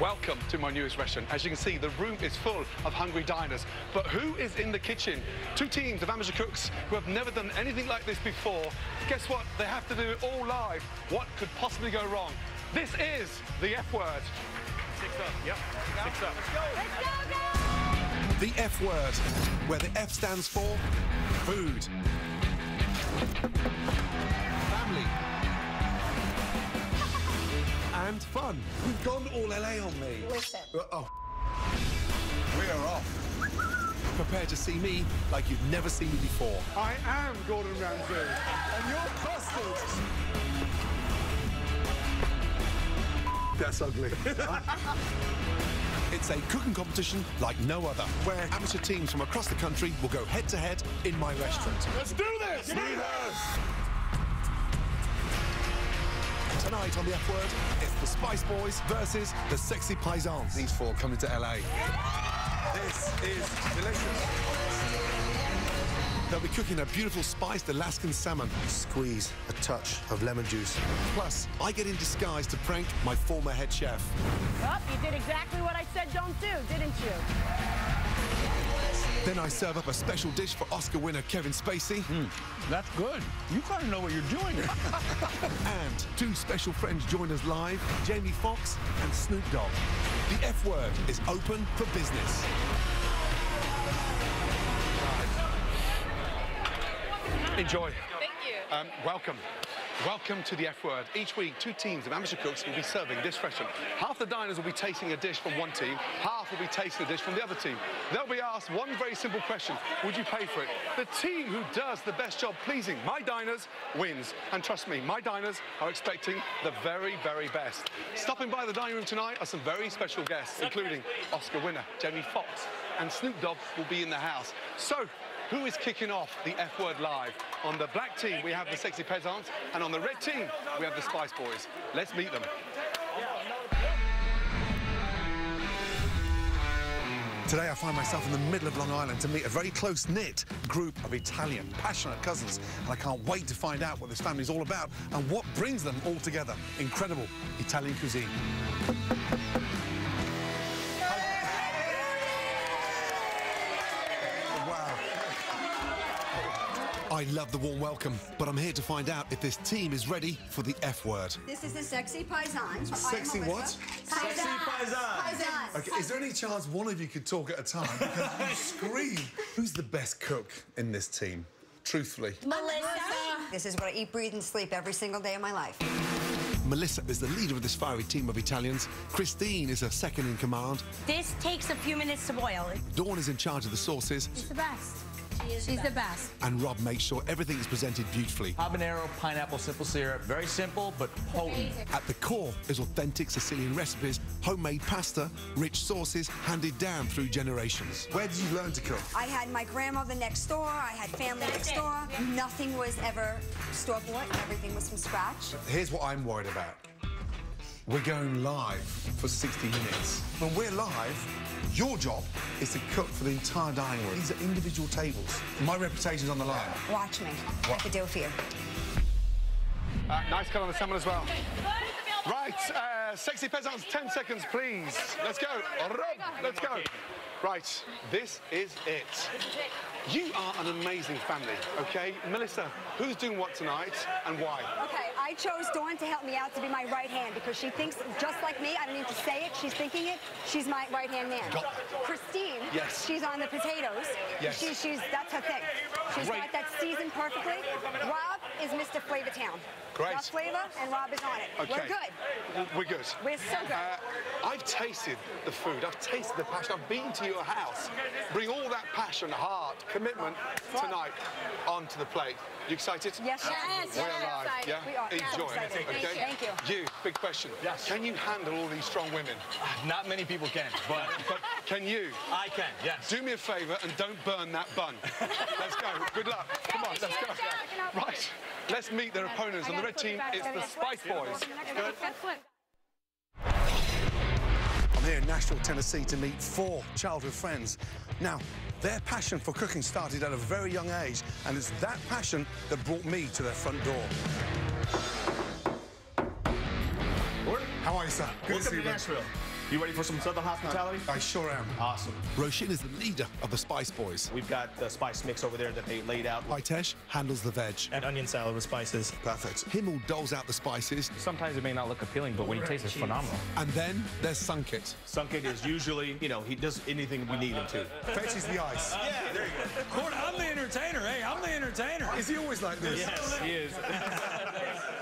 Welcome to my newest restaurant. As you can see, the room is full of hungry diners. But who is in the kitchen? Two teams of amateur cooks who have never done anything like this before. Guess what? They have to do it all live. What could possibly go wrong? This is the F word. 6 up, yep. 6 up. Let's go! Let's go, guys! The F word, where the F stands for food, family, and fun. You've gone all LA on me. Listen. Oh, we are off. Prepare to see me like you've never seen me before. I am Gordon Ramsay, and you're busted. That's ugly. It's a cooking competition like no other, where amateur teams from across the country will go head-to-head in my restaurant. Let's do this! Tonight on the F word, it's the Spice Boys versus the Sexy Paisans. These four coming to LA. This is delicious. They'll be cooking a beautiful spiced Alaskan salmon. Squeeze a touch of lemon juice. Plus, I get in disguise to prank my former head chef. Well, you did exactly what I said don't do, didn't you? Then I serve up a special dish for Oscar winner Kevin Spacey. That's good. You kind of know what you're doing. And two special friends join us live, Jamie Foxx and Snoop Dogg. The F word is open for business. Enjoy. Thank you. Welcome. Welcome to the F word. Each week, two teams of amateur cooks will be serving this restaurant. Half the diners will be tasting a dish from one team, half will be tasting a dish from the other team. They'll be asked one very simple question: would you pay for it? The team who does the best job pleasing my diners wins. And trust me, my diners are expecting the very, very best. Stopping by the dining room tonight are some very special guests, including Oscar winner Jamie Foxx, and Snoop Dogg will be in the house. So, who is kicking off the F word live? On the black team, we have the Sexy Peasants, and on the red team, we have the Spice Boys. Let's meet them. Today I find myself in the middle of Long Island to meet a very close-knit group of Italian, passionate cousins. And I can't wait to find out what this family's all about and what brings them all together. Incredible Italian cuisine. I love the warm welcome, but I'm here to find out if this team is ready for the F word. This is the Sexy Paisans. Sexy what? Sexy Paisans. Okay, is there any chance one of you could talk at a time? Because you scream. Who's the best cook in this team? Truthfully. Melissa. This is what I eat, breathe, and sleep every single day of my life. Melissa is the leader of this fiery team of Italians. Christine is her second in command. This takes a few minutes to boil. Dawn is in charge of the sauces. She's the best. She's the best. And Rob makes sure everything is presented beautifully. Habanero, pineapple, simple syrup. Very simple, but potent. At the core is authentic Sicilian recipes, homemade pasta, rich sauces handed down through generations. Where did you learn to cook? I had my grandmother next door. I had family next door. Nothing was ever store-bought. Everything was from scratch. Here's what I'm worried about. We're going live for 60 minutes. When we're live, your job is to cook for the entire dining room. These are individual tables. My reputation's on the line. Watch me. I could do it for you. Nice cut on the salmon as well. Right, Sexy Peasants, 10 seconds, please. Let's go. Let's go. Right, this is it. You are an amazing family, okay? Melissa, who's doing what tonight and why? Okay, I chose Dawn to help me out to be my right hand because she thinks just like me. I don't need to say it. She's thinking it. She's my right-hand man. Christine, yes. She's on the potatoes. Yes. That's her thing. She's got that seasoned perfectly. Rob is Mr. Flavor Town. Great. Got flavor, and Rob is on it. Okay. We're good. We're good. We're so good. I've tasted the food. I've tasted the passion. I've been to your house. Bring all that passion, heart, commitment tonight onto the plate. You excited? Yes, We're alive. Yeah? We are. Enjoy. Excited. Okay? Thank you. You, big question. Yes. Can you handle all these strong women? Not many people can, but Can you? I can, yes. Do me a favour and don't burn that bun. Let's go. Good luck. Come on, let's go. Right. Let's meet their opponents. On the red team, it's the Spice Boys. Good. I'm here in Nashville, Tennessee to meet four childhood friends. Now, their passion for cooking started at a very young age, and it's that passion that brought me to their front door. Gordon, How are you, sir? Good welcome to Nashville. You ready for some Southern hospitality? I sure am. Awesome. Roshin is the leader of the Spice Boys. We've got the spice mix over there that they laid out. Hitesh handles the veg. And onion salad with spices. Perfect. Himmel doles out the spices. Sometimes it may not look appealing, but when you taste it, it's phenomenal. And then there's Sunk.It. Sunk.It is usually, you know, he does anything we need him to. Fetches the ice. Yeah, there you go. Gordon, I'm the entertainer. Hey, I'm the entertainer. Is he always like this? Yes, he is.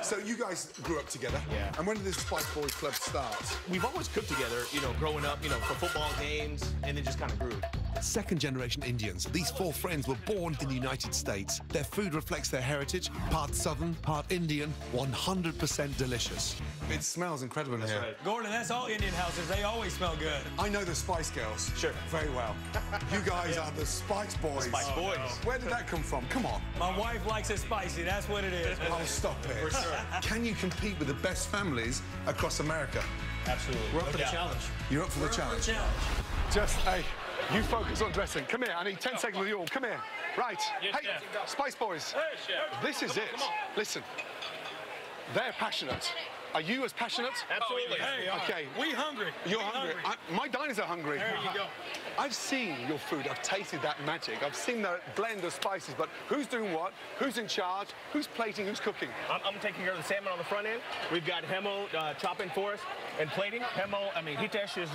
So you guys grew up together. Yeah. And when did this Spice Boys Club start? We've always cooked together, you know, growing up, you know, for football games, and it just kind of grew. Second-generation Indians, these four friends were born in the United States. Their food reflects their heritage, part Southern, part Indian, 100% delicious. It smells incredible in here. Right. Gordon, that's all Indian houses. They always smell good. I know the Spice Girls. Sure. Very well. You guys are the Spice Boys. Spice Boys. Where did that come from? Come on. My wife likes it spicy. That's what it is. I'll stop it. For sure. Can you compete with the best families across America? Absolutely. We're up for the challenge. You're up for the challenge. Just, hey, you focus on dressing. Come here, I need 10 seconds with you all. Come here. Right. Hey, Spice Boys. This is it. Listen, they're passionate. Are you as passionate? Absolutely. Hey, okay. We hungry. You're hungry. My diners are hungry. There you go. I've seen your food. I've tasted that magic. I've seen the blend of spices, but who's doing what? Who's in charge? Who's plating? Who's cooking? I'm taking care of the salmon on the front end. We've got Hemo chopping for us and plating. Hitesh is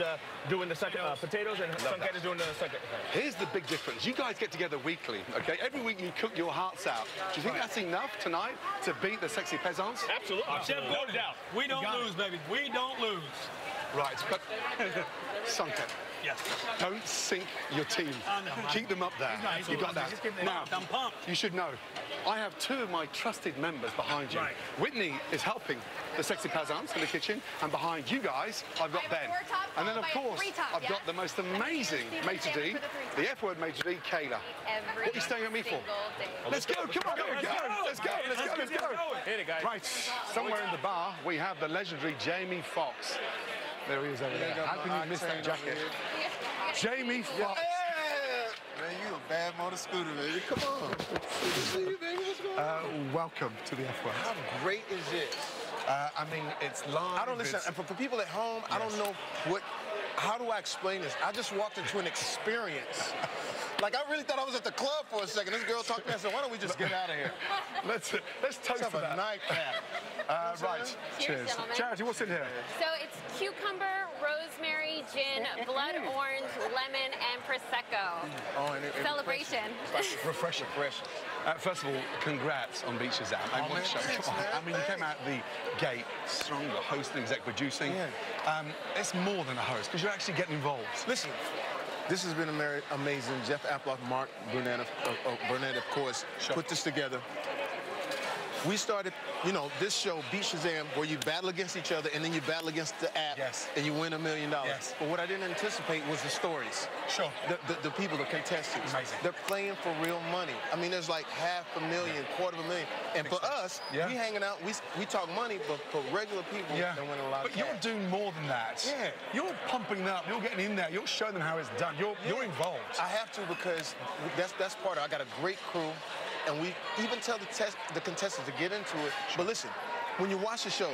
doing the potatoes, and Sunk.It is doing the Sunk.It. Here's the big difference. You guys get together weekly, okay? Every week you cook your hearts out. Do you think that's enough tonight to beat the sexy peasants? Absolutely. Chef No doubt. We don't lose, baby. We don't lose. Right, but Sunk.It. Yes. Don't sink your team. Keep them up there. You got that. Now, I'm pumped. you should know, I have two of my trusted members behind you. Right. Whitney is helping the sexy peasants in the kitchen, and behind you guys, I've got Ben. And then, of course, I've got the most amazing maitre d', the F Word maitre d', Kayla. What are you staying at me for? Let's go, come on, let's go. Hit it, guys. Right, somewhere in the bar, we have the legendary Jamie Foxx. There he is over there. How can you miss that jacket? Jamie Foxx. Man, you a bad motor scooter, baby. Come on. Good to see you, baby. What's going on? Welcome to the F Word. How great is this? I mean, it's live. I don't listen. And for people at home, I don't know how do I explain this? I just walked into an experience. Like, I really thought I was at the club for a second. This girl talked to me and said, why don't we just get out of here? Let's toast Let's for have a that. nightcap. Right. Cheers, gentlemen. Charity, what's in here? So it's cucumber, rosemary, gin, blood orange, lemon, and Prosecco. Oh, and Celebration. Refreshing. First of all, congrats on Beach Shazam. Oh, man, thanks, man. I mean, you came out the gate strong, you're hosting, exec producing. Yeah. It's more than a host, because you're actually getting involved. Listen, this has been amazing. Jeff Aplock, Mark Burnett, of course, put this together. We started, you know, this show, Beat Shazam, where you battle against each other and then you battle against the app and you win $1 million. Yes. But what I didn't anticipate was the stories. Sure. The people, the contestants. Amazing. They're playing for real money. I mean, there's like $500,000, $250,000. And for us, we hanging out, we talk money, but for regular people, they're winning a lot of cash. But you're doing more than that. Yeah. You're pumping them up, you're getting in there, you're showing them how it's done. You're involved. I have to, because that's part of it. I got a great crew. And we even tell the contestants to get into it. But listen, when you watch the show,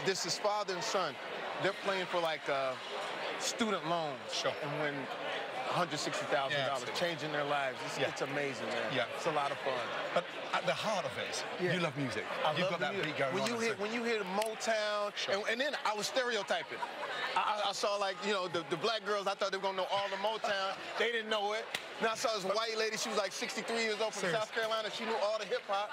this is father and son. They're playing for like student loans and win $160,000, changing their lives. It's amazing, man. Yeah. It's a lot of fun. But at the heart of it, you love music. You've got that beat going on. When you hear the Motown, and then I was stereotyping. I saw, like, you know, the black girls, I thought they were going to know all the Motown. They didn't know it. Then I saw this white lady, she was like 63 years old from South Carolina. She knew all the hip-hop.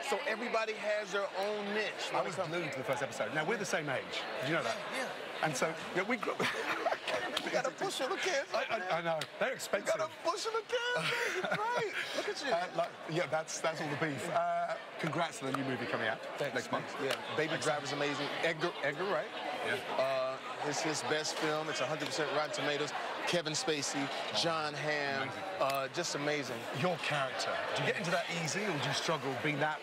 So everybody has their own niche. I was glued to the first episode. Now, we're the same age. Did you know that? Yeah. And so, we grew up... You got a bush of the kids. I know. They're expensive. You got a bush of the kids. Right. Look at you. That's all the beef. Congrats on the new movie coming out next month. Yeah. Baby Driver's amazing. Edgar Wright. Yeah. It's his best film. It's 100% Rotten Tomatoes. Kevin Spacey, John Hamm, just amazing. Your character, do you get into that easy, or do you struggle being that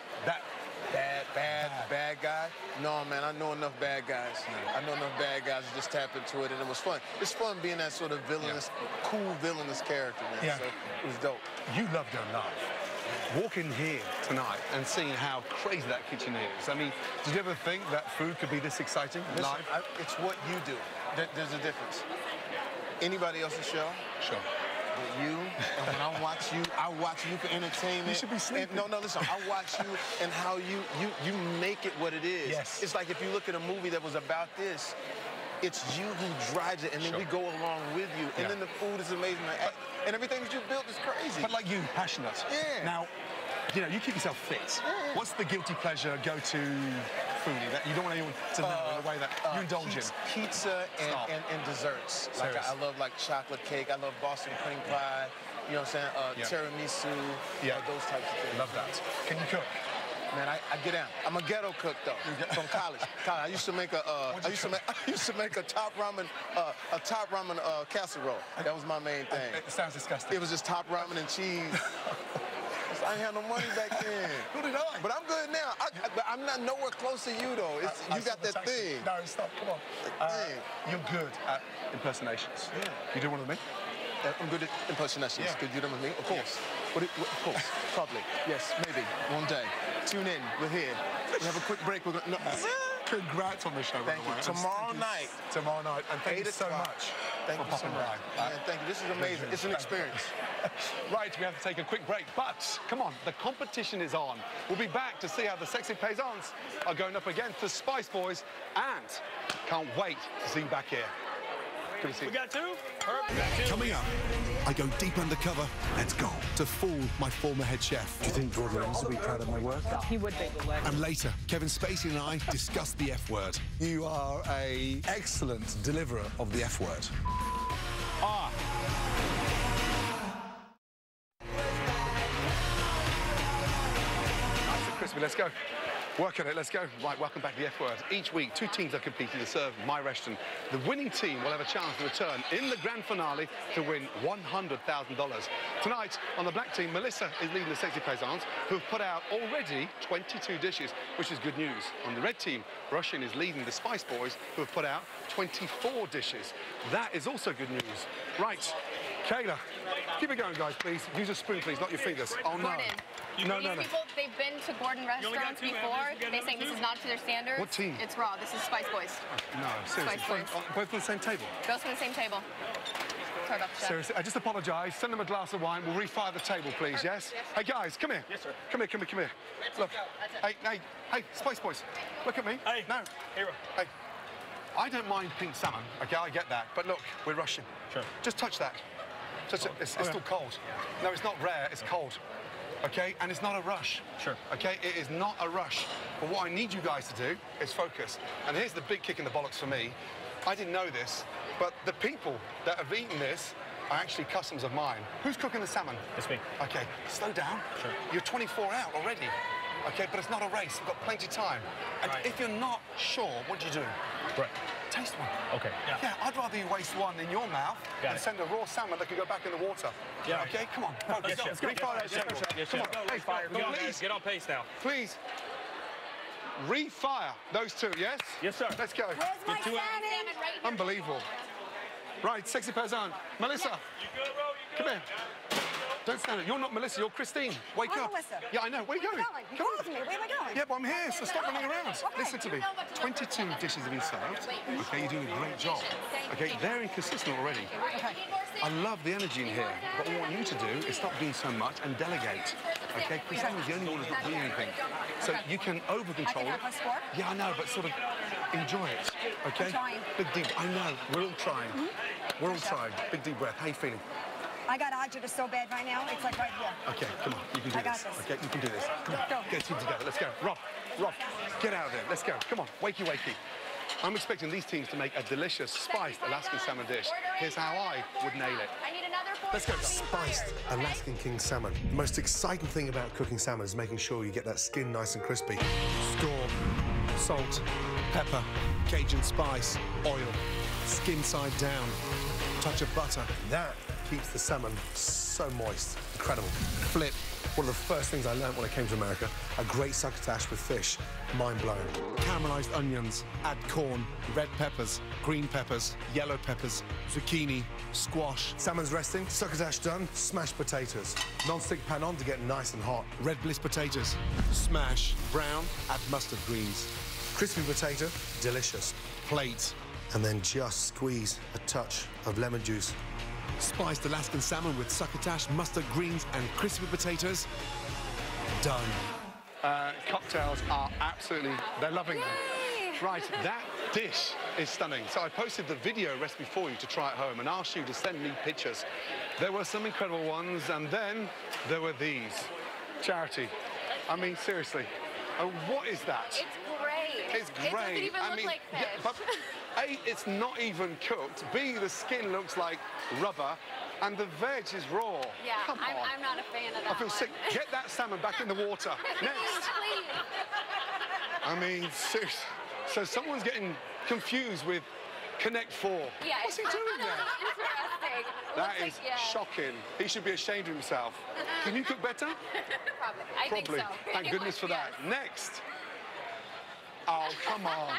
bad guy? No, man, I know enough bad guys. I know enough bad guys to just tap into it, and it was fun. It's fun being that sort of villainous, cool villainous character, man. Yeah. So it was dope. You love your life. Walking here tonight and seeing how crazy that kitchen is. I mean, did you ever think that food could be this exciting live? It's what you do. There's a difference. Anybody else's show? Sure. But you, and when I watch you for entertainment. You should be sleeping. No, listen, I watch you and how you make it what it is. Yes. It's like if you look at a movie that was about this, it's you who drives it, and then we go along with you. And then the food is amazing. And everything that you built is crazy. But like you, passionate. Yeah. Now, you know, you keep yourself fit. Yeah. What's the guilty pleasure go-to foodie that you don't want anyone to know in a way that you indulge in? Pizza and desserts. Like I love like chocolate cake. I love Boston cream pie. You know what I'm saying? Tiramisu. Those types of things. Love that. Can you cook? Man, I get down. I'm a ghetto cook though. From college. I used to make I used to make a top ramen casserole. That was my main thing. It sounds disgusting. It was just top ramen and cheese. I didn't have no money back then. Who did I? But I'm good now. But I'm not nowhere close to you though. You got that thing. No, stop. Come on. You're good at impersonations. Yeah. You do one with me? I'm good at impersonations. Yeah. Could you do them with me? Of course. Of course. Probably. Yes, maybe. One day. Tune in. We're here. We have a quick break. We're going. Congrats on the show, by the way. Tomorrow night. Tomorrow night. And thank you so much for popping by. Thank you. This is amazing. It's an experience. Right, we have to take a quick break, but come on, the competition is on. We'll be back to see how the Sexy Paysans are going up against the Spice Boys, and can't wait to see you back here. Good to see you. We got two? Coming up, I go deep undercover. Let's go to fool my former head chef. Do you think Gordon Ramsay would be proud of my work? He would be. And later, Kevin Spacey and I discuss the F word. You are an excellent deliverer of the F word. Nice and crispy, let's go. Work on it, let's go. Right, welcome back to the F word. Each week, two teams are competing to serve my restaurant. The winning team will have a chance to return in the grand finale to win $100,000. Tonight, on the black team, Melissa is leading the Sexy Paysans, who have put out already 22 dishes, which is good news. On the red team, Rushin is leading the Spice Boys, who have put out 24 dishes. That is also good news. Right, Kayla, keep it going, guys, please. Use a spoon, please, not your fingers. Oh, no. Gordon. No. People, they've been to Gordon restaurants before. They think this is not to their standards. What team? It's raw. This is Spice Boys. No, seriously. Spice Boys. Both on the same table? Both from the same table. Sorry about the chef. Seriously, I just apologise. Send them a glass of wine. We'll refire the table, please, yes? Hey, guys, come here. Yes, sir. Come here. Look. Hey, Spice Boys. Look at me. Hey. No. Hero. Hey. I don't mind pink salmon, okay? I get that. But look, we're rushing. Sure. Just touch that. Touch it. It's still cold. No, it's not rare. It's cold. Okay? And it's not a rush. Sure. Okay? It is not a rush. But what I need you guys to do is focus. And here's the big kick in the bollocks for me. I didn't know this, but the people that have eaten this are actually customers of mine. Who's cooking the salmon? It's me. Okay, slow down. Sure. You're 24 out already. Okay, but it's not a race. We've got plenty of time. And if you're not sure, what do you do? Right. Taste one. Okay. Yeah, I'd rather you waste one in your mouth than send a raw salmon that can go back in the water. Yeah. Okay, come on. Focus. Let's Refire that table. Come on. Hey, please. Get on pace now. Please. Refire those two, yes? Yes, sir. Let's go. Where's my salmon? Unbelievable. Right, Sexy Paysan. Melissa. Come here. Don't stand up. You're not Melissa, you're Christine. Wake I'm up. Melissa. Yeah, I know. Where are you going? You Come called me. Where am I going? Yeah, but I'm here, so stop running around. Okay. Listen to me. 22 dishes have been served. Okay, you're doing a great job. Okay, they're inconsistent already. Okay. I love the energy in here, but what I want you to do is stop doing so much and delegate. Okay, Christine is the only one who's not doing anything. So you can over-control I it. can have a score? Yeah, I know, but sort of enjoy it. Okay? I'm trying. Big deep. I know. We're all trying. We're all trying. Big deep breath. How you feeling? I got agita so bad right now. It's like right here. Okay, come on. You can do I got this. this. Okay, you can do this. Come on. Go. Get a team together. Let's go. Rob, get out of there. Let's go. Come on. Wakey. I'm expecting these teams to make a delicious spiced Alaskan salmon dish. Here's how I would nail it. I need another Let's go. Spiced Alaskan king salmon. The most exciting thing about cooking salmon is making sure you get that skin nice and crispy. Score, salt, pepper, Cajun spice, oil, skin side down, touch of butter. That keeps the salmon so moist. Incredible. Flip. One of the first things I learned when I came to America, a great succotash with fish. Mind blowing. Caramelized onions, add corn, red peppers, green peppers, yellow peppers, zucchini, squash. Salmon's resting, succotash done, smashed potatoes. Non-stick pan on to get nice and hot. Red bliss potatoes, smash, brown, add mustard greens. Crispy potato, delicious. Plate, and then just squeeze a touch of lemon juice. Spiced Alaskan salmon with succotash, mustard greens and crispy potatoes. Done. Cocktails are absolutely, they're loving them. Right, that dish is stunning. So I posted the video recipe for you to try at home and asked you to send me pictures. There were some incredible ones, and then there were these. Charity, I mean, seriously, what is that? It's great. It's great. It doesn't even look like fish. Yeah, but A, it's not even cooked. B, the skin looks like rubber, and the veg is raw. Yeah, Come on. I'm not a fan of that I feel sick. Get that salmon back in the water. Next. Please. I mean, seriously. So someone's getting confused with Connect 4. Yeah, What's he doing there? Interesting. That Looks is like, yeah. shocking. He should be ashamed of himself. Can you cook better? Probably. I think so. Thank goodness for that. Next. Oh, come on.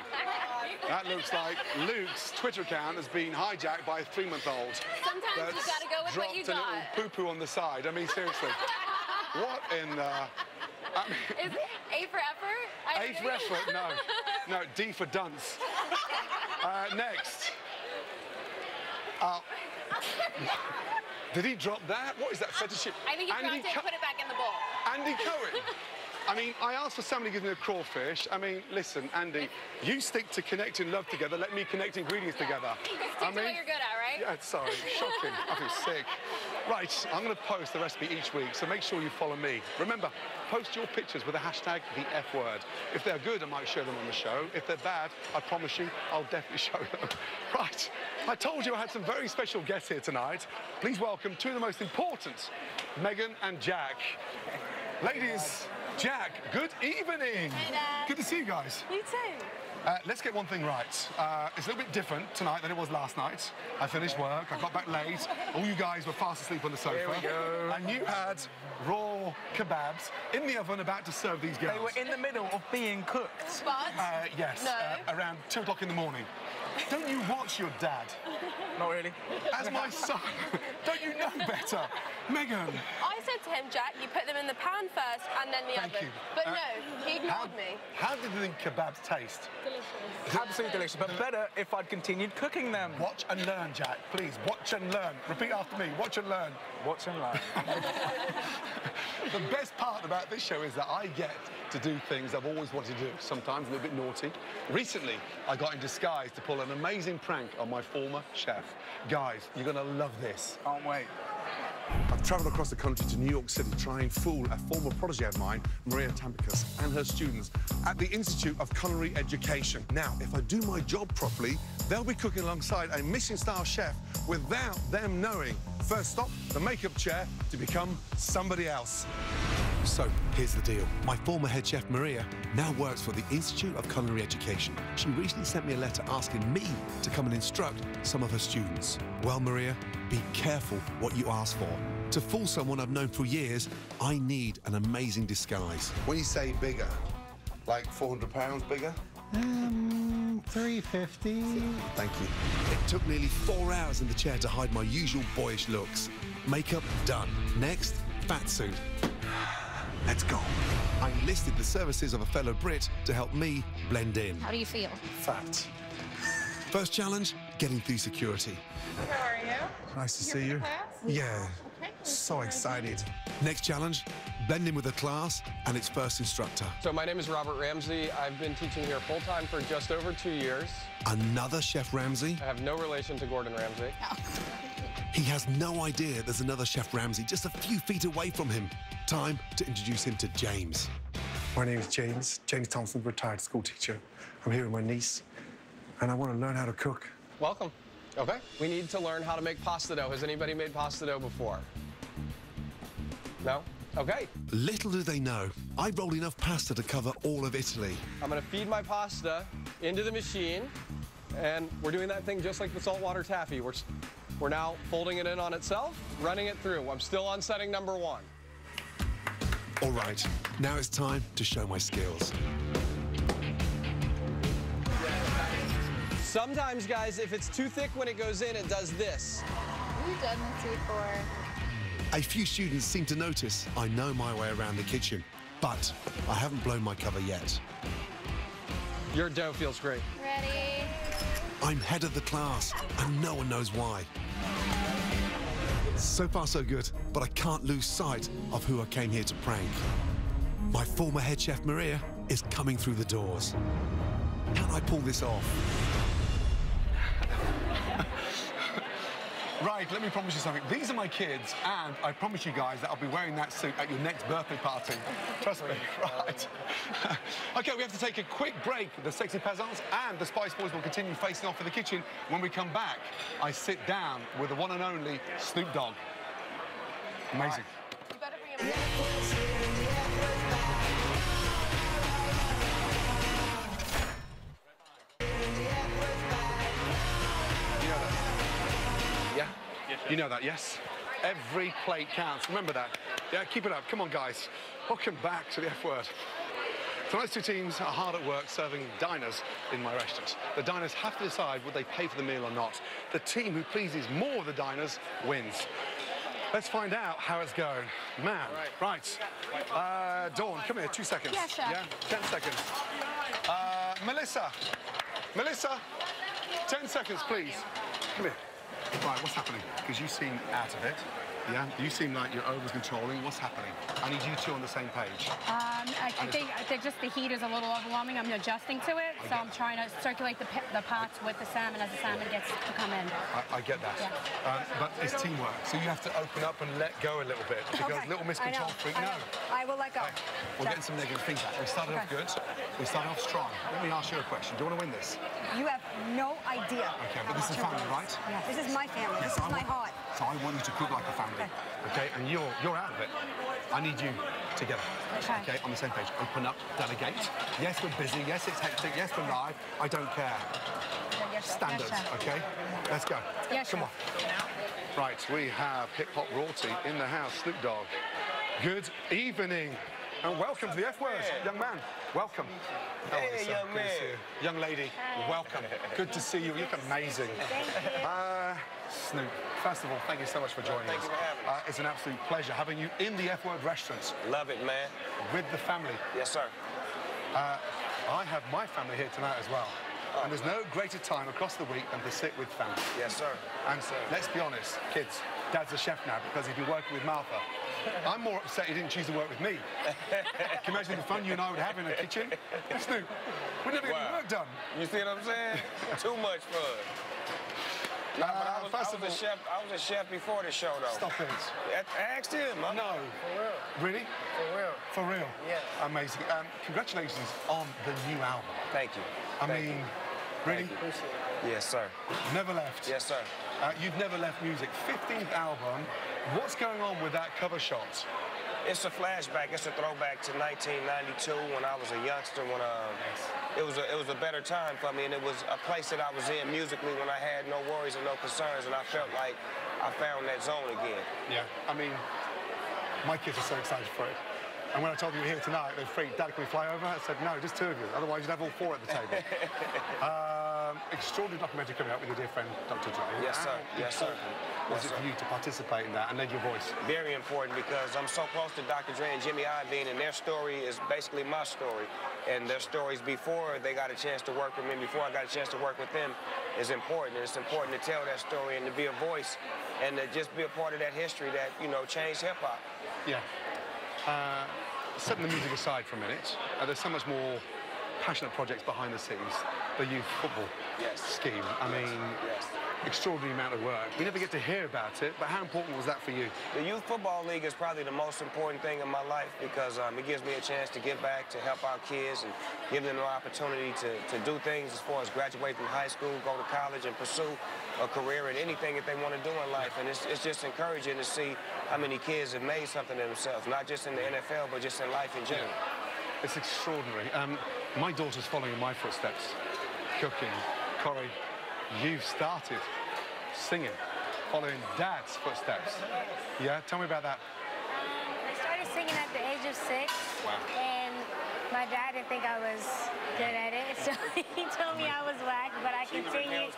That looks like Luke's Twitter account has been hijacked by a 3-month-old. Sometimes you gotta go with what you got. Dropped a little poo-poo on the side. I mean, seriously. What in the... Is it A for effort? A for effort? No. No, D for dunce. Next. Did he drop that? What is that fetish? I think he dropped it and put it back in the bowl. Andy Cohen. I mean, I asked for somebody to give me a crawfish. I mean, listen, Andy, you stick to connecting love together. Let me connect ingredients together. Stick to what you're good at, right? Yeah, sorry, shocking. I feel sick. Right, I'm going to post the recipe each week, so make sure you follow me. Remember, post your pictures with the hashtag #TheFWord. If they're good, I might show them on the show. If they're bad, I promise you, I'll definitely show them. Right, I told you I had some very special guests here tonight. Please welcome two of the most important, Megan and Jack. Ladies, Jack, good evening. Hey, Dad. Good to see you guys. You too. Let's get one thing right. It's a little bit different tonight than it was last night. I finished work, I got back late. All you guys were fast asleep on the sofa. Here we go. And you had raw kebabs in the oven about to serve these girls. They were in the middle of being cooked. But? Yes, No. around 2 o'clock in the morning. Don't you watch your dad? Not really. As my son, don't you know better? Megan. I said to him, Jack, you put them in the pan first and then the Thank oven. you. But no, he ignored me. How did the kebabs taste? Absolutely delicious, but better if I'd continued cooking them. Watch and learn, Jack. Please, watch and learn. Repeat after me. Watch and learn. Watch and learn. The best part about this show is that I get to do things I've always wanted to do, sometimes a little bit naughty. Recently, I got in disguise to pull an amazing prank on my former chef. Guys, you're going to love this. Can't wait. I've travelled across the country to New York City to try and fool a former protege of mine, Maria Tampikas, and her students at the Institute of Culinary Education. Now, if I do my job properly, they'll be cooking alongside a Michelin-star chef without them knowing. First stop, the makeup chair to become somebody else. So, here's the deal. My former head chef, Maria, now works for the Institute of Culinary Education. She recently sent me a letter asking me to come and instruct some of her students. Well, Maria, be careful what you ask for. To fool someone I've known for years, I need an amazing disguise. When you say bigger, like 400 pounds bigger? 350. Thank you. It took nearly 4 hours in the chair to hide my usual boyish looks. Makeup done. Next, fat suit. Let's go. I enlisted the services of a fellow Brit to help me blend in. How do you feel? Fat. First challenge, getting through security. How are you? Nice to see you. Yeah. So excited. Next challenge, blend in with the class and its first instructor. So my name is Robert Ramsay. I've been teaching here full-time for just over 2 years. Another Chef Ramsay. I have no relation to Gordon Ramsay. He has no idea there's another Chef Ramsay just a few feet away from him. Time to introduce him to James. My name is James Thompson, retired school teacher. I'm here with my niece, and I want to learn how to cook. Welcome. Okay. We need to learn how to make pasta dough. Has anybody made pasta dough before? No? Okay. Little do they know, I rolled enough pasta to cover all of Italy. I'm going to feed my pasta into the machine, and we're doing that thing just like the saltwater taffy. We're now folding it in on itself, running it through. I'm still on setting number 1. All right, now it's time to show my skills. Sometimes, guys, if it's too thick when it goes in, it does this. You've done this before. A few students seem to notice I know my way around the kitchen, but I haven't blown my cover yet. Your dough feels great. Ready? I'm head of the class, and no one knows why. So far, so good, but I can't lose sight of who I came here to prank. My former head chef, Maria, is coming through the doors. Can I pull this off? Right, let me promise you something. These are my kids, and I promise you guys that I'll be wearing that suit at your next birthday party. Trust me, right. OK, we have to take a quick break. The Sexy Peasants and the Spice Boys will continue facing off in the kitchen. When we come back, I sit down with the one and only Snoop Dogg. Amazing. You better bring him. Yeah? You know that, yes? Every plate counts. Remember that. Yeah, keep it up. Come on, guys. Welcome back to the F Word. Tonight's two teams are hard at work serving diners in my restaurant. The diners have to decide would they pay for the meal or not. The team who pleases more of the diners wins. Let's find out how it's going. Man, right. Dawn, come here, 2 seconds. Yes, sir. Yeah, 10 seconds. Melissa, 10 seconds, please. Come here. Right, what's happening? Because you seem out of it. Yeah? You seem like you're over-controlling. What's happening? I need you two on the same page. I think just the heat is a little overwhelming. I'm adjusting to it, so I'm trying to circulate the pots with the salmon as the salmon gets to come in. I get that. Yeah. But it's teamwork, so you have to open up and let go a little bit, because little Miss Control Freak, no. I will let go. We're getting some negative feedback. We started off good. We started off strong. Let me ask you a question. Do you want to win this? You have no idea. Okay, but this is family, right? Yeah, this is my family. This is my heart. So I want you to cook like a family. Okay, and you're out of it. I need you together. Okay, on the same page. Open up, delegate. Yes, we're busy. Yes, it's hectic. Yes, we're live. I don't care. Standards, okay? Let's go. Come on. Right, we have hip-hop royalty in the house. Snoop Dogg. Good evening. And welcome to the F Word, young man. Welcome. Hey, young man. Young lady, welcome. Good to see you. You look amazing. Thank you. Snoop, first of all, thank you so much for joining us. Thank you for having us. It's an absolute pleasure having you in the F Word restaurant. Love it, man. With the family. Yes, sir. I have my family here tonight as well. And there's no greater time across the week than to sit with family. Yes, sir. And so, let's be honest, kids, Dad's a chef now because he's been working with Martha. I'm more upset he didn't choose to work with me. Can you imagine the fun you and I would have in the kitchen? Snoop, we'd never get the work done. You see what I'm saying? Too much fun. No, but I was a chef before the show, though. Stop it. I asked him. No. For real. Really? For real. For real? Yeah. Amazing. Congratulations on the new album. Thank you. I mean, really? Yes, sir. Never left? Yes, sir. You've never left music. 15th album. What's going on with that cover shot? It's a flashback. It's a throwback to 1992 when I was a youngster. When it was a better time for me, and it was a place that I was in musically when I had no worries and no concerns, and I felt like I found that zone again. Yeah. I mean, my kids are so excited for it. And when I told you you were here tonight, they freaked. Dad, can we fly over? I said, no, just two of you. Otherwise, you'd have all four at the table. Extraordinary documentary coming up with your dear friend, Dr. Dre. Yes, sir. Yes, sir. Was it for you to participate in that and lend your voice? Very important, because I'm so close to Dr. Dre and Jimmy Iovine, and their story is basically my story. And their stories before they got a chance to work with me, before I got a chance to work with them, is important. And it's important to tell that story and to be a voice and to just be a part of that history that, you know, changed hip-hop. Yeah. Setting the music aside for a minute, there's so much more passionate projects behind the scenes. The youth football scheme. I mean, extraordinary amount of work. We never get to hear about it, but how important was that for you? The Youth Football League is probably the most important thing in my life, because it gives me a chance to give back, to help our kids, and give them an opportunity to do things as far as graduate from high school, go to college, and pursue a career in anything that they want to do in life. And it's just encouraging to see how many kids have made something of themselves, not just in the NFL, but just in life in general. It's extraordinary. My daughter's following in my footsteps, cooking. Corey, you've started singing, following Dad's footsteps. Yeah, tell me about that. I started singing at the age of 6. Wow. And my dad didn't think I was good at it, so he told me I was whack, but I continued.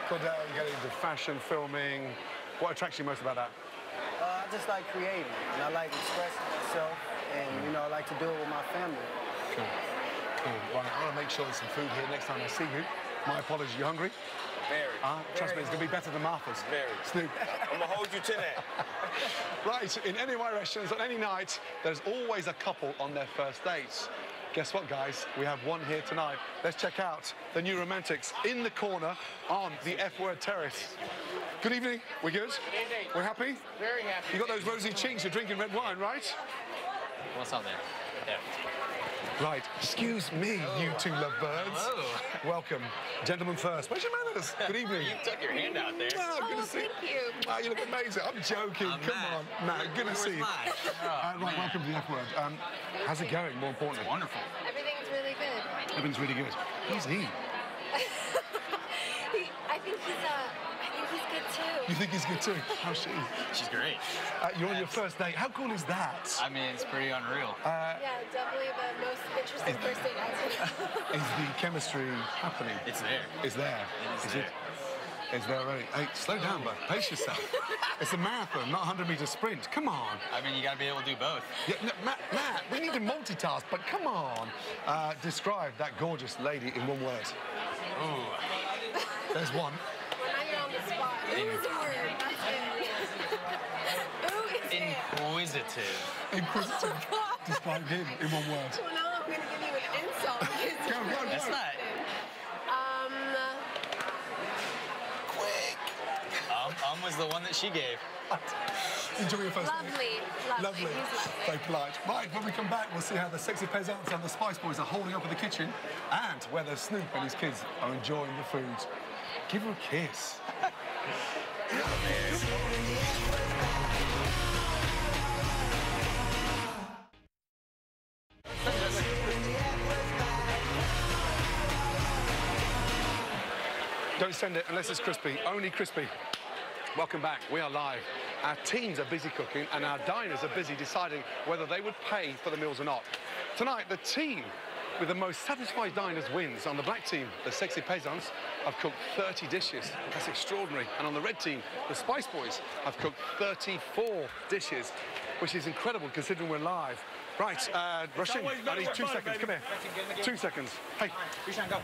Cordell, you got into fashion, filming. What attracts you most about that? I just like creating, and I like expressing myself, and, you know, I like to do it with my family. Cool. Cool. Right, I want to make sure there's some food here next time I see you. My apologies. You hungry? Very. Trust me, it's going to be better than Martha's. Very. Snoop. I'm going to hold you to that. Right, in any of my restaurants, on any night, there's always a couple on their first dates. Guess what, guys? We have one here tonight. Let's check out the new romantics in the corner on the F Word terrace. Good evening. We good? Good evening. We're happy? Very happy. You got those rosy cheeks. You're drinking red wine, right? What's on there? Yeah. Right. Excuse me, you two lovebirds. Hello. Welcome. Gentlemen first. Where's your manners? Good evening. You took your hand out there. No, good to see you. Thank you. You look amazing. I'm joking. Come on, Matt. Good to see you. Right, welcome to the F Word. How's it going? More importantly. Wonderful. Everything's really good. Everything's really good. Who's he? I think he's good too. You think he's good too? How's she? She's great. You're on your first date. How cool is that? I mean, it's pretty unreal. Yeah, definitely the most interesting first date I've seen. Is the chemistry happening? It's there. It's there. It is there. It's there already. Hey, slow down, bud. Pace yourself. It's a marathon, not a 100-meter sprint. Come on. I mean, you got to be able to do both. Yeah, no, Matt, we need to multitask, but come on. Describe that gorgeous lady in one word. Ooh. There's one. Well, now you're on the spot. Who is a word? That's it. Who is it? Inquisitive. Inquisitive. Describe him in one word. Well, now I'm going to give you an insult. Go. That's not. Quick. Was the one that she gave. Enjoy your first Lovely. Lovely. He's lovely. So polite. Right, when we come back, we'll see how the sexy peasants and the Spice Boys are holding up in the kitchen and whether Snoop and his kids are enjoying the food. Give her a kiss. Don't send it unless it's crispy. Only crispy. Welcome back. We are live. Our teams are busy cooking and our diners are busy deciding whether they would pay for the meals or not. Tonight, the team with the most satisfied diners wins. On the black team, the Sexy Peasants have cooked 30 dishes. That's extraordinary. And on the red team, the Spice Boys have cooked 34 dishes, which is incredible considering we're live. Right, rush in. I need 2 seconds. Come here. 2 seconds. Hey,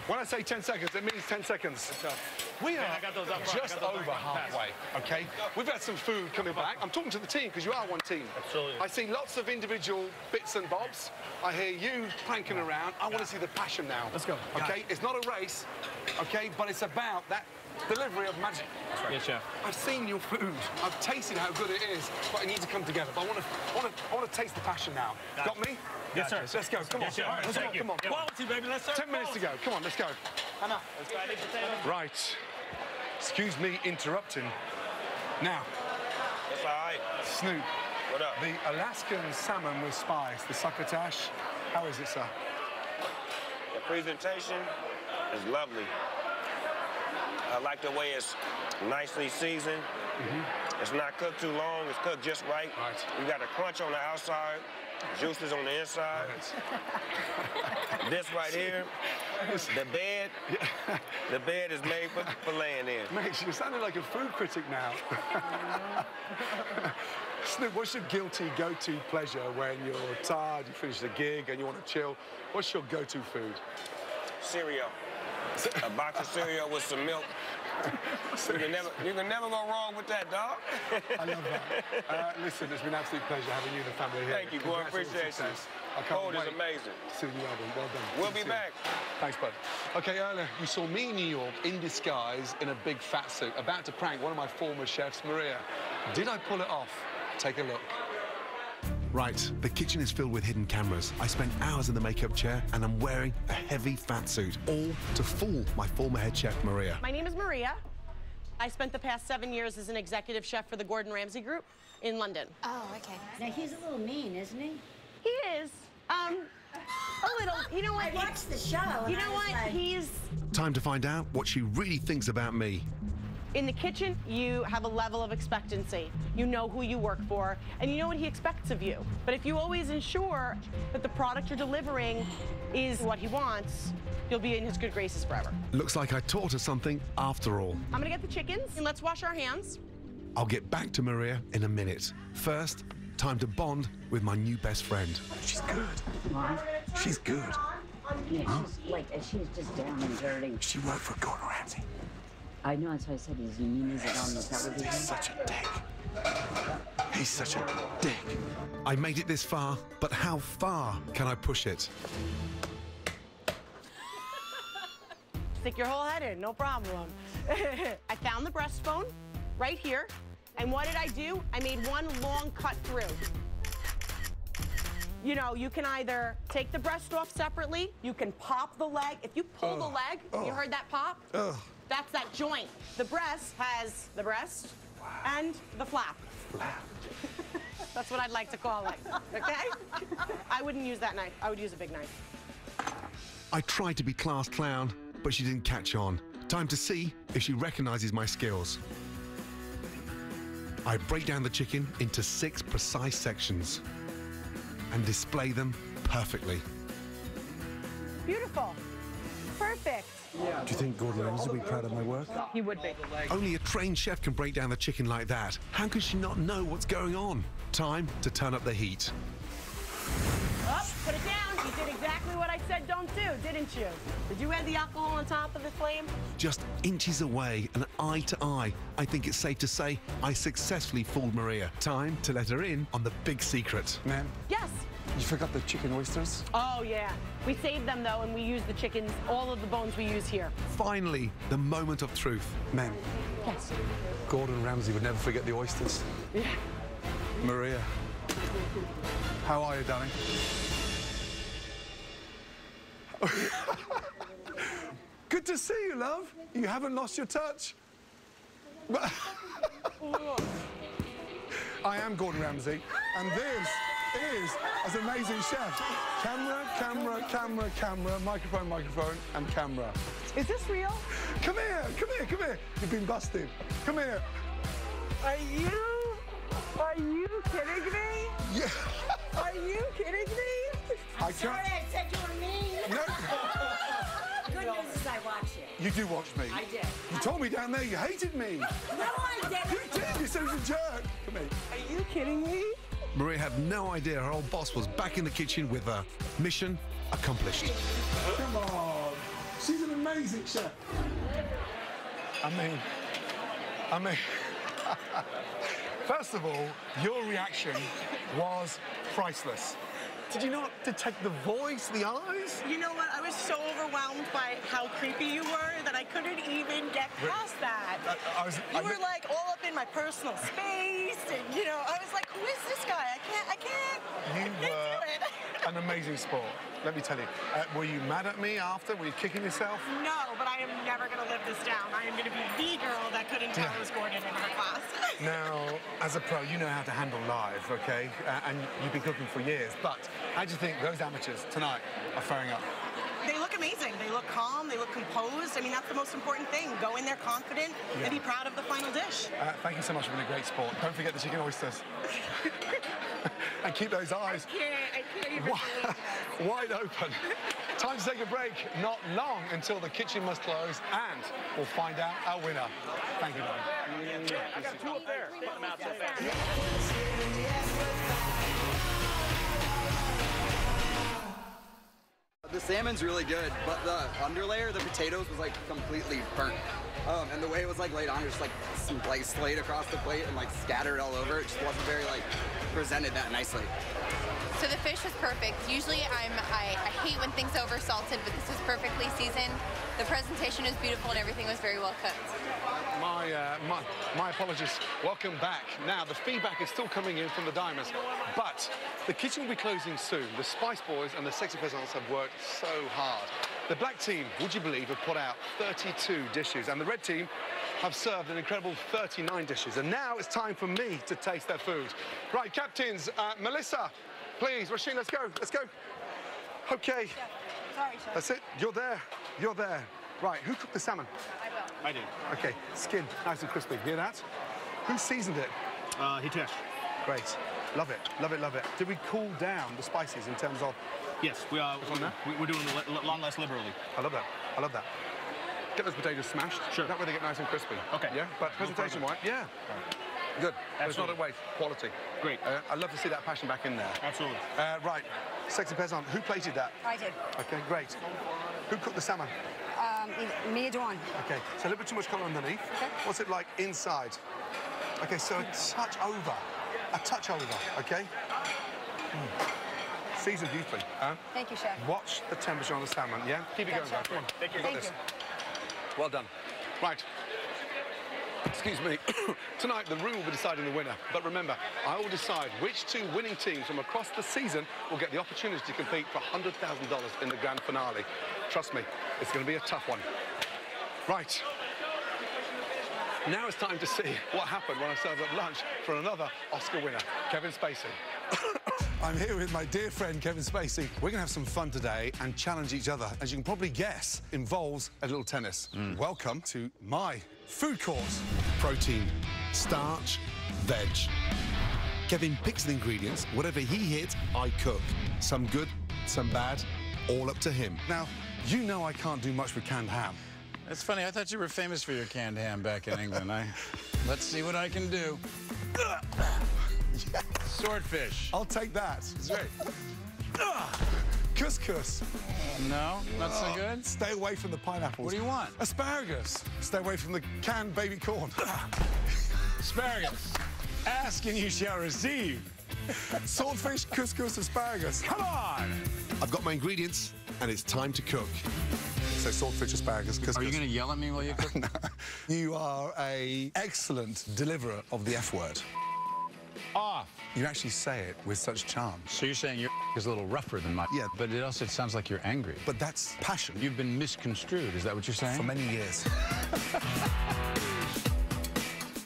when I say 10 seconds, it means 10 seconds. We are just over halfway, okay? We've had some food coming back. I'm talking to the team because you are one team. Absolutely. I see lots of individual bits and bobs. I hear you pranking around. I want to see the passion now. Let's go. Okay? It's not a race, okay? But it's about that delivery of magic. That's right. Yes, chef. I've seen your food. I've tasted how good it is, but it needs to come together. But I want to taste the passion now. Got me? Yes, sir. Let's go. Come on. Yes, All right, let's go. Come on. Quality, baby. Let's serve 10 minutes to go. Come on, let's go. Let's go. Right. Excuse me interrupting. Now. That's all right. Snoop. What up? The Alaskan salmon with spice, the succotash. How is it, sir? The presentation is lovely. I like the way it's nicely seasoned. It's not cooked too long. It's cooked just right. You got a crunch on the outside, juices on the inside. This right here, the bed is made for laying in. Mate, you're sounding like a food critic now. Snoop, what's your guilty go-to pleasure when you're tired, you finish the gig and you want to chill? What's your go-to food? Cereal. A box of cereal with some milk. You can never go wrong with that, dog. I love that. Listen, it's been an absolute pleasure having you and the family here. Thank you, boy. Appreciate you. Food is amazing. See you, Album. Well done. We'll be back. Thanks, bud. Okay, earlier you saw me in New York in disguise in a big fat suit, about to prank one of my former chefs, Maria. Did I pull it off? Take a look. Right, the kitchen is filled with hidden cameras. I spent hours in the makeup chair and I'm wearing a heavy fat suit, all to fool my former head chef, Maria. My name is Maria. I spent the past 7 years as an executive chef for the Gordon Ramsay group in London. Oh, okay. Now, he's a little mean, isn't he? He is. A little. You know what? I watched the show. You know what? Like... He's... Time to find out what she really thinks about me. In the kitchen, you have a level of expectancy. You know who you work for, and you know what he expects of you. But if you always ensure that the product you're delivering is what he wants, you'll be in his good graces forever. Looks like I taught her something after all. I'm gonna get the chickens, and let's wash our hands. I'll get back to Maria in a minute. First, time to bond with my new best friend. She's good. She's good. Yeah, she's just down and dirty. She worked for Gordon Ramsay. I know, that's why I said, you mean is it on the television? He's such a dick. He's such a dick. I made it this far, but how far can I push it? Stick your whole head in, no problem. I found the breastbone right here, and what did I do? I made one long cut through. You know, you can either take the breast off separately, you can pop the leg. If you pull the leg, you heard that pop? That's that joint. The breast has the breast and the flap. That's what I'd like to call it, okay? I wouldn't use that knife. I would use a big knife. I tried to be class clown, but she didn't catch on. Time to see if she recognizes my skills. I break down the chicken into 6 precise sections and display them perfectly. Beautiful. Perfect. Do you think Gordon Ramsay will be proud of my work? He would be. Only a trained chef can break down the chicken like that. How can she not know what's going on? Time to turn up the heat. Up, put it down. You did exactly what I said don't do, didn't you? Did you add the alcohol on top of the flame? Just inches away and eye to eye, I think it's safe to say I successfully fooled Maria. Time to let her in on the big secret. Ma'am? Yes. You forgot the chicken oysters? Oh, yeah. We saved them, though, and we use the chickens, all of the bones we use here. Finally, the moment of truth. Ma'am. Yes. Gordon Ramsay would never forget the oysters. Yeah. Maria, how are you, darling? Good to see you, love. You haven't lost your touch. I am Gordon Ramsay, and this is as amazing chef. Camera, camera, camera, camera, microphone, microphone, and camera. Is this real? Come here, come here, come here. You've been busted. Come here. Are you kidding me? Yeah. Are you kidding me? I Sorry, I said you were mean. No. Good news is I watch it. You do watch me. I did. You told me down there you hated me. No, I didn't. You did. You said he was a jerk. Come here. Are you kidding me? Maria had no idea her old boss was back in the kitchen with her. Mission accomplished. Come on. She's an amazing chef. I mean, first of all, your reaction was priceless. Did you not detect the voice, the eyes? You know what? I was so overwhelmed by how creepy you were that I couldn't even get past that. You were like all up in my personal space, and you know, I was like, who is this guy? I can't. You were an amazing sport. Let me tell you. Were you mad at me after? Were you kicking yourself? No, but I am never going to live this down. I am going to be the girl that couldn't tell it was Gordon in her class. Now, as a pro, you know how to handle live, okay? And you've been cooking for years. But how do you think those amateurs tonight are faring up? They look amazing. They look calm. They look composed. I mean, that's the most important thing. Go in there confident and be proud of the final dish. Thank you so much for being a great sport. Don't forget the chicken oysters. And keep those eyes I can't even wide open. Time to take a break. Not long until the kitchen must close, and we'll find out our winner. Thank you, darling. I got 2 up there. Put them out there. The salmon's really good, but the underlayer, the potatoes, was like completely burnt. And the way it was like laid on, just like slayed across the plate and like scattered all over. It just wasn't very like presented that nicely. So the fish was perfect. Usually I hate when things are over salted, but this was perfectly seasoned. The presentation was beautiful and everything was very well cooked. My apologies. Welcome back. Now, the feedback is still coming in from the diners, but the kitchen will be closing soon. The Spice Boys and the Sexy Peasants have worked so hard. The black team, would you believe, have put out 32 dishes, and the red team have served an incredible 39 dishes. And now it's time for me to taste their food. Right, captains, Melissa, please, Rasheen, let's go, let's go. Okay. Sorry, Chef. That's it, you're there, you're there. Right, who cooked the salmon? I will. I did. Okay, skin, nice and crispy. Hear that? Who seasoned it? Hitesh. Great. Love it, love it, love it. Did we cool down the spices in terms of... Yes, we're doing a lot less liberally. I love that, I love that. Get those potatoes smashed. Sure. That way they get nice and crispy. Okay. Yeah, but presentation-wise, yeah. Good. It's not a waste. Quality. Great. I'd love to see that passion back in there. Absolutely. Right. Sexy Peasant, who plated that? I did. Okay, great. Who cooked the salmon? Mia Dawn. Okay, so a little bit too much colour underneath. Okay. What's it like inside? Okay, so a touch over. A touch over, okay? Seasoned beautifully. Thank you, Chef. Watch the temperature on the salmon, yeah? Keep it going, guys. Come on. Thank you. Got this. Well done. Right. Excuse me. Tonight, the room will be deciding the winner. But remember, I will decide which 2 winning teams from across the season will get the opportunity to compete for $100,000 in the grand finale. Trust me, it's going to be a tough one. Right. Now it's time to see what happened when I served up lunch for another Oscar winner, Kevin Spacey. I'm here with my dear friend, Kevin Spacey. We're going to have some fun today and challenge each other. As you can probably guess, involves a little tennis. Welcome to my food course. Protein, starch, veg. Kevin picks the ingredients. Whatever he hits, I cook. Some good, some bad, all up to him. Now, you know I can't do much with canned ham. It's funny, I thought you were famous for your canned ham back in England. Let's see what I can do. Yes. Swordfish. I'll take that. It's great. Couscous. No, not so good. Stay away from the pineapples. What do you want? Asparagus. Stay away from the canned baby corn. Asparagus. Ask and you shall receive. Swordfish, couscous, asparagus. Come on! I've got my ingredients, and it's time to cook. So swordfish, asparagus, couscous. Are you going to yell at me while you cook? No. You are an excellent deliverer of the F word. Off. You actually say it with such charm. So you're saying your is a little rougher than mine. Yeah. But it also sounds like you're angry. But that's passion. You've been misconstrued. Is that what you're saying? For many years.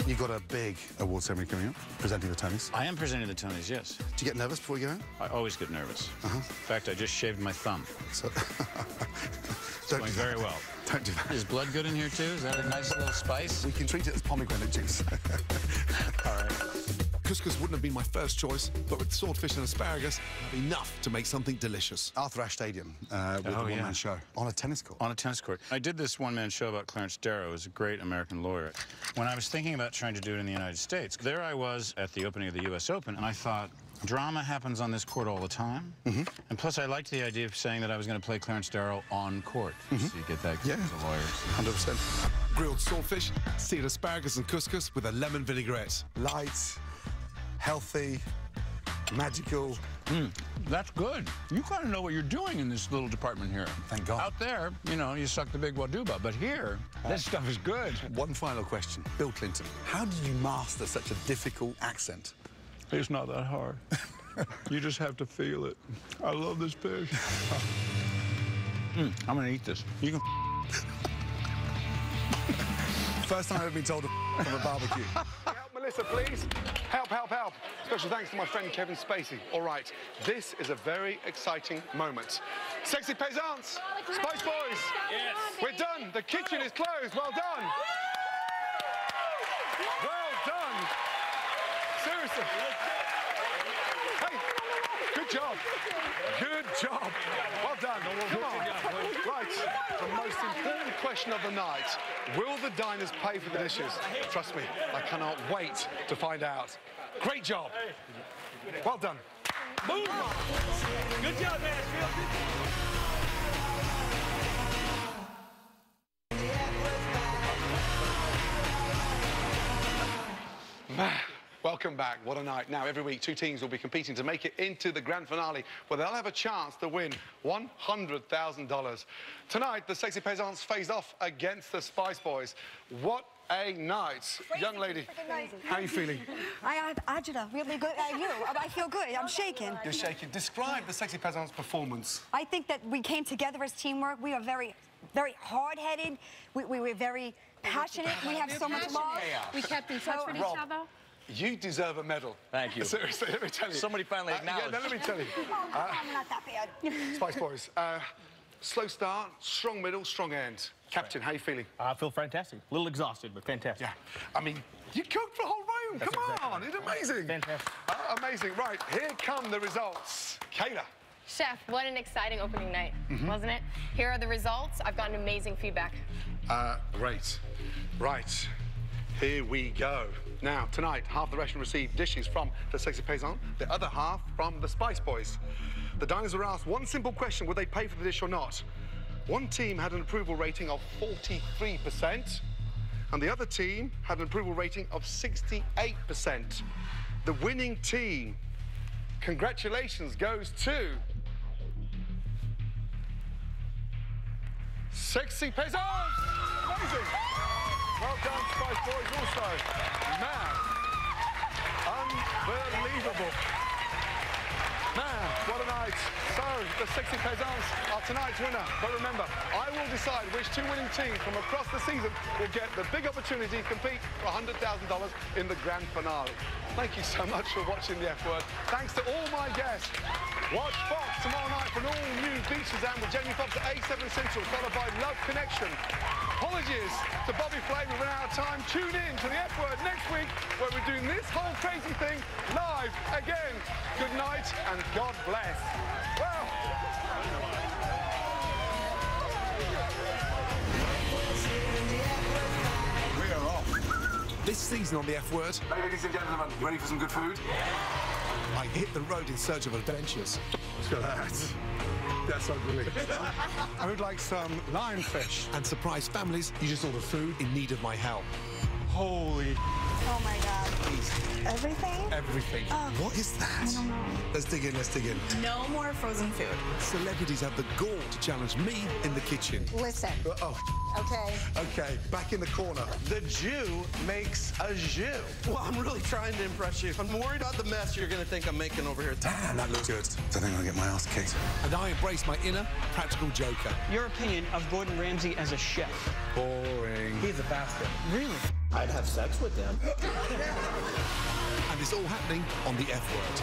You got a big award ceremony coming up, presenting the Tonys. I am presenting the Tonys, yes. Do you get nervous before you go in? I always get nervous. In fact, I just shaved my thumb. So it's going very well. Don't do that. Is blood good in here, too? Is that a nice little spice? We can treat it as pomegranate juice. All right. Couscous wouldn't have been my first choice, but with swordfish and asparagus, enough to make something delicious. Arthur Ashe Stadium with a one-man show on a tennis court. On a tennis court. I did this one-man show about Clarence Darrow, who's a great American lawyer. When I was thinking about trying to do it in the United States, there I was at the opening of the U.S. Open, and I thought, drama happens on this court all the time. And plus, I liked the idea of saying that I was going to play Clarence Darrow on court. So you get that as a lawyer. 100%. Grilled swordfish, seared asparagus and couscous with a lemon vinaigrette. Light, healthy, magical. That's good. You kind of know what you're doing in this little department here. Thank God. Out there, you know, you suck the big waduba, but here, this stuff is good. One final question. Bill Clinton, how did you master such a difficult accent? It's not that hard. You just have to feel it. I love this pig. I'm gonna eat this. You can. First time I've ever been told to from a barbecue. Help, Melissa, please. Help, help, help. Special thanks to my friend Kevin Spacey. All right, this is a very exciting moment. Sexy Peasants, Spice Boys, Yes. We're done. The kitchen is closed. Well done. Well done. Seriously. Hey, good job. Good job. Well done. Come on. Right, the most important question of the night. Will the diners pay for the dishes? Trust me, I cannot wait to find out. Great job. Well done. Boom. Good job, Welcome back. What a night. Now, every week, 2 teams will be competing to make it into the grand finale, where they'll have a chance to win $100,000. Tonight, the Sexy Peasants face off against the Spice Boys. What a night. Young lady, how are you feeling? I have agita, really good. I feel good. I'm shaking. You're shaking. Describe the Sexy Peasants' performance. I think that we came together as teamwork. We are very, very hard-headed. We were very passionate. We have so much love. We kept in touch with each other. You deserve a medal. Thank you. Seriously, let me tell you. Somebody finally acknowledged. Yeah, let me tell you. I'm not that bad. Spice Boys, slow start, strong middle, strong end. Captain, how you feeling? I feel fantastic. A little exhausted, but fantastic. Yeah. I mean, you cooked for the whole room. That's Come exactly on, right. it's amazing. Fantastic. Amazing. Right, here come the results. Kayla. Chef, what an exciting opening night, wasn't it? Here are the results. I've gotten amazing feedback. Great. Right. Here we go. Now, tonight, half the restaurant received dishes from the Sexy Paysan, the other half from the Spice Boys. The diners were asked one simple question: would they pay for the dish or not? One team had an approval rating of 43%, and the other team had an approval rating of 68%. The winning team, congratulations, goes to Sexy Paysans! Amazing! Well done, Spice Boys, also. Man, unbelievable. Man, what a night. So, the Sexy Paysans are tonight's winner. But remember, I will decide which two winning teams from across the season will get the big opportunity to compete for $100,000 in the grand finale. Thank you so much for watching the F Word. Thanks to all my guests. Watch Fox tomorrow night for an all-new Beach Shazam with Jamie Foxx at 8/7 Central, followed by Love Connection. Apologies to Bobby Flay, we ran out of time. Tune in to the F Word next week, where we're doing this whole crazy thing live again. Good night and God bless. Well. We are off. This season on the F Word. Ladies and gentlemen, ready for some good food? I hit the road in search of adventures. Look at that. That's ugly. I would like some lionfish. And surprise families, you just order food in need of my help. Holy. Oh my God. Everything? Everything. What is that? I don't know. Let's dig in, let's dig in. No more frozen food. Celebrities have the gall to challenge me in the kitchen. Listen. Oh. Okay. Okay, back in the corner. The Jew makes a jus. Well, I'm really trying to impress you. I'm worried about the mess you're gonna think I'm making over here. Damn, that looks good. I think I'm gonna get my ass kicked. And I embrace my inner practical joker. Your opinion of Gordon Ramsay as a chef? Boring. He's a bastard. Really? I'd have sex with them. And it's all happening on the F Word.